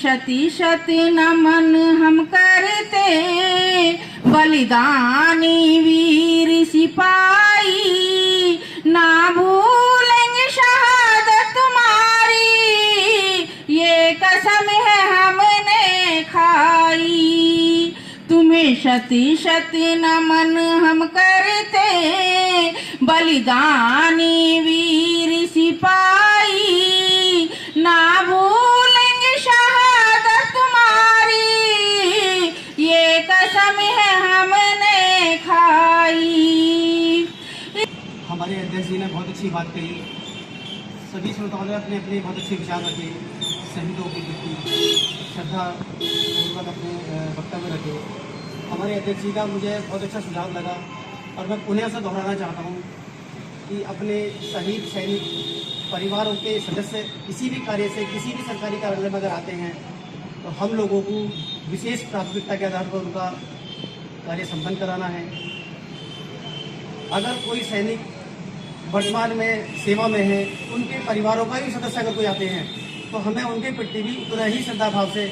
शती शती नमन हम करते, बलिदानी वीर सिपाही, ना भूलेंगे शहादत तुम्हारी, ये कसम है हमने खाई। तुम्हें शती शती नमन हम करते, बलिदानी वीर सिपाही, ना भूलेंगे शहादत तुम्हारी, ये कसम है हमने खाई। हमारे अध्यक्ष जी ने बहुत अच्छी बात कही, सभी श्रोताओं ने अपने अपने बहुत अच्छे विचार रखे, शहीदों के प्रति श्रद्धा पूर्वक अपने वक्तव्य रखे। हमारे अध्यक्ष जी का मुझे बहुत अच्छा सुझाव लगा और मैं पुनः से दोहराना चाहता हूँ कि अपने शहीद सैनिक परिवारों के सदस्य किसी भी कार्य से, किसी भी सरकारी कार्यालय में अगर आते हैं तो हम लोगों को विशेष प्राथमिकता के आधार पर उनका कार्य संपन्न कराना है। अगर कोई सैनिक वर्तमान में सेवा में है, उनके परिवारों का भी सदस्य अगर कोई आते हैं तो हमें उनके प्रति भी उतना ही श्रद्धा भाव से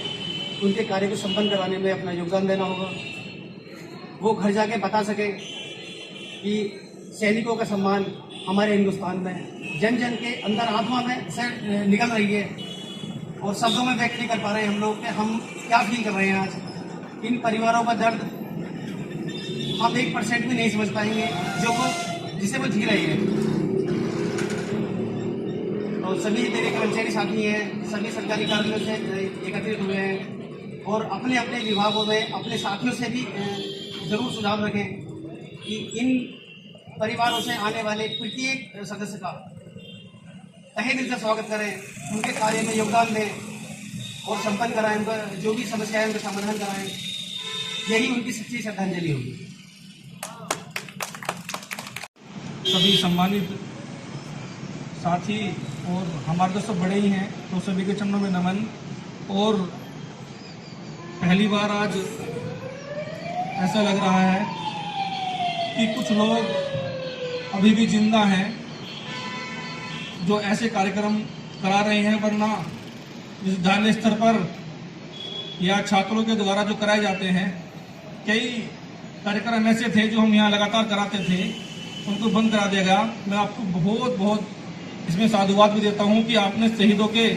उनके कार्य को संपन्न कराने में अपना योगदान देना होगा। वो घर जाके बता सके कि सैनिकों का सम्मान हमारे हिंदुस्तान में जन जन के अंदर आत्मा में से निकल रही है और शब्दों में व्यक्त नहीं कर पा रहे हैं हम लोग कि हम क्या फील कर रहे हैं। आज इन परिवारों का दर्द हम 1% भी नहीं समझ पाएंगे जो वो जिसे वो जी रहे हैं। तो सभी मेरे कर्मचारी साथी हैं, सभी सरकारी कार्यालयों से एकत्रित हुए हैं और अपने अपने विभागों में अपने साथियों से भी जरूर सुझाव रखें कि इन परिवारों से आने वाले प्रत्येक सदस्य का तहे दिल से स्वागत करें, उनके कार्य में योगदान दें और संपन्न कराएं, उनका जो भी समस्या है उनका समाधान कराएं। यही उनकी सच्ची श्रद्धांजलि होगी। सभी सम्मानित साथी और हमारे तो सब बड़े ही हैं, तो सभी के चरणों में नमन। और पहली बार आज ऐसा लग रहा है कि कुछ लोग अभी भी जिंदा हैं जो ऐसे कार्यक्रम करा रहे हैं, वरना विश्वविद्यालय स्तर पर या छात्रों के द्वारा जो कराए जाते हैं, कई कार्यक्रम ऐसे थे जो हम यहाँ लगातार कराते थे, उनको बंद करा दिया गया। मैं आपको बहुत बहुत इसमें साधुवाद भी देता हूँ कि आपने शहीदों के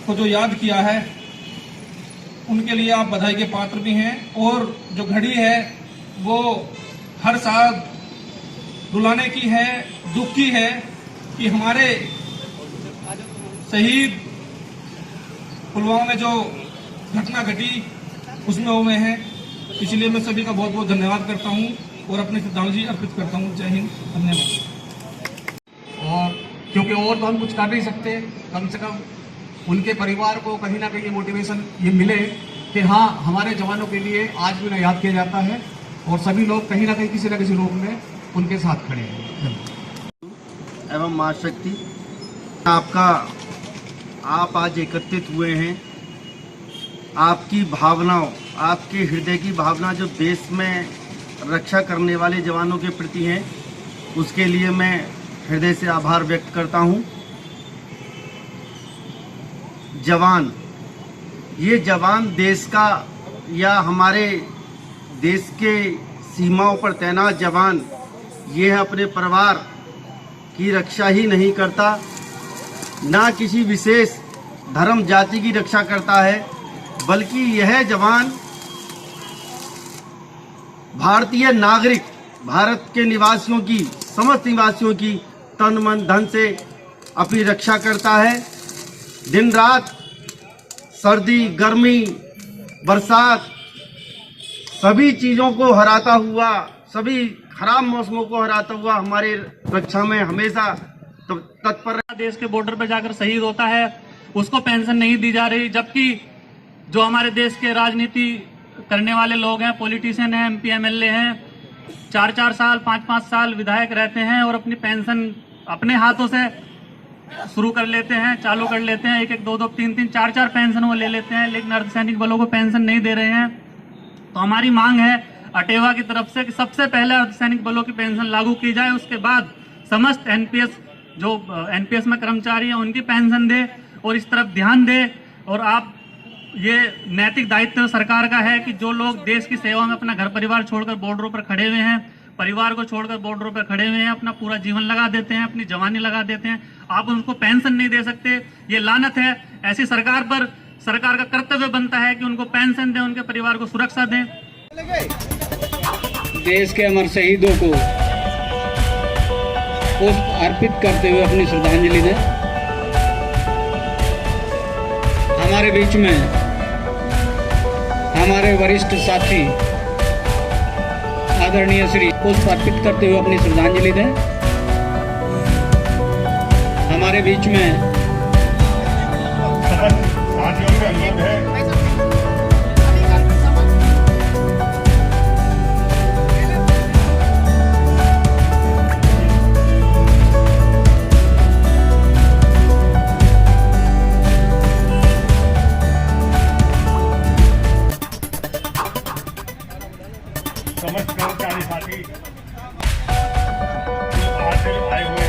को जो याद किया है, उनके लिए आप बधाई के पात्र भी हैं। और जो घड़ी है वो हर साल रुलाने की है, दुख की है कि हमारे शहीद पुलवामा में जो घटना घटी उसमें वो में है। इसलिए मैं सभी का बहुत बहुत धन्यवाद करता हूँ और अपनी श्रद्धांजलि अर्पित करता हूँ। जय हिंद, धन्यवाद। और क्योंकि और तो हम कुछ कर नहीं सकते, कम से कम उनके परिवार को कहीं ना कहीं मोटिवेशन ये मिले कि हाँ, हमारे जवानों के लिए आज भी उन्हें याद किया जाता है और सभी लोग कहीं ना कहीं किसी न किसी रूप में उनके साथ खड़े हैं। एवं माँ शक्ति आप आज एकत्रित हुए हैं। आपकी भावनाओं, आपके हृदय की भावना जो देश में रक्षा करने वाले जवानों के प्रति है, उसके लिए मैं हृदय से आभार व्यक्त करता हूँ। जवान, ये जवान देश का या हमारे देश के सीमाओं पर तैनात जवान, ये अपने परिवार की रक्षा ही नहीं करता, ना किसी विशेष धर्म जाति की रक्षा करता है, बल्कि यह जवान भारतीय नागरिक, भारत के निवासियों की, समस्त निवासियों की तन मन धन से अपनी रक्षा करता है। दिन रात, सर्दी गर्मी बरसात, सभी चीज़ों को हराता हुआ, सभी खराब मौसमों को हराता हुआ हमारे रक्षा में हमेशा तत्पर। देश के बॉर्डर पर जाकर शहीद होता है, उसको पेंशन नहीं दी जा रही, जबकि जो हमारे देश के राजनीति करने वाले लोग हैं, पॉलिटिशियन हैं, MP MLA हैं, 4-4 साल 5-5 साल विधायक रहते हैं और अपनी पेंशन अपने हाथों से शुरू कर लेते हैं, चालू कर लेते हैं। 1-1, 2-2, 3-3, 4-4 पेंशन वो ले लेते हैं, लेकिन अर्धसैनिक बलों को पेंशन नहीं दे रहे हैं। तो हमारी मांग है अटेवा की तरफ से कि सबसे पहले अर्धसैनिक बलों की पेंशन लागू की जाए, उसके बाद समस्त NPS जो NPS में कर्मचारी हैं उनकी पेंशन दे और इस तरफ ध्यान दे। और आप ये नैतिक दायित्व सरकार का है कि जो लोग देश की सेवा में अपना घर परिवार छोड़कर बॉर्डरों पर खड़े हुए हैं, परिवार को छोड़कर बॉर्डरों पर खड़े हुए हैं, अपना पूरा जीवन लगा देते हैं, अपनी जवानी लगा देते हैं, आप उनको पेंशन नहीं दे सकते। ये लानत है। ऐसी सरकार पर सरकार का कर्तव्य बनता है कि उनको पेंशन दें, उनके परिवार को सुरक्षा दें। देश के अमर शहीदों को पुष्प अर्पित करते हुए अपनी श्रद्धांजलि दें। हमारे बीच में हमारे वरिष्ठ साथी आदरणीय श्री पुष्प अर्पित करते हुए अपनी श्रद्धांजलि दें। हमारे बीच में साथियों से अनुरोध है समस्त कर्मचारी साथी जो आज आए हुए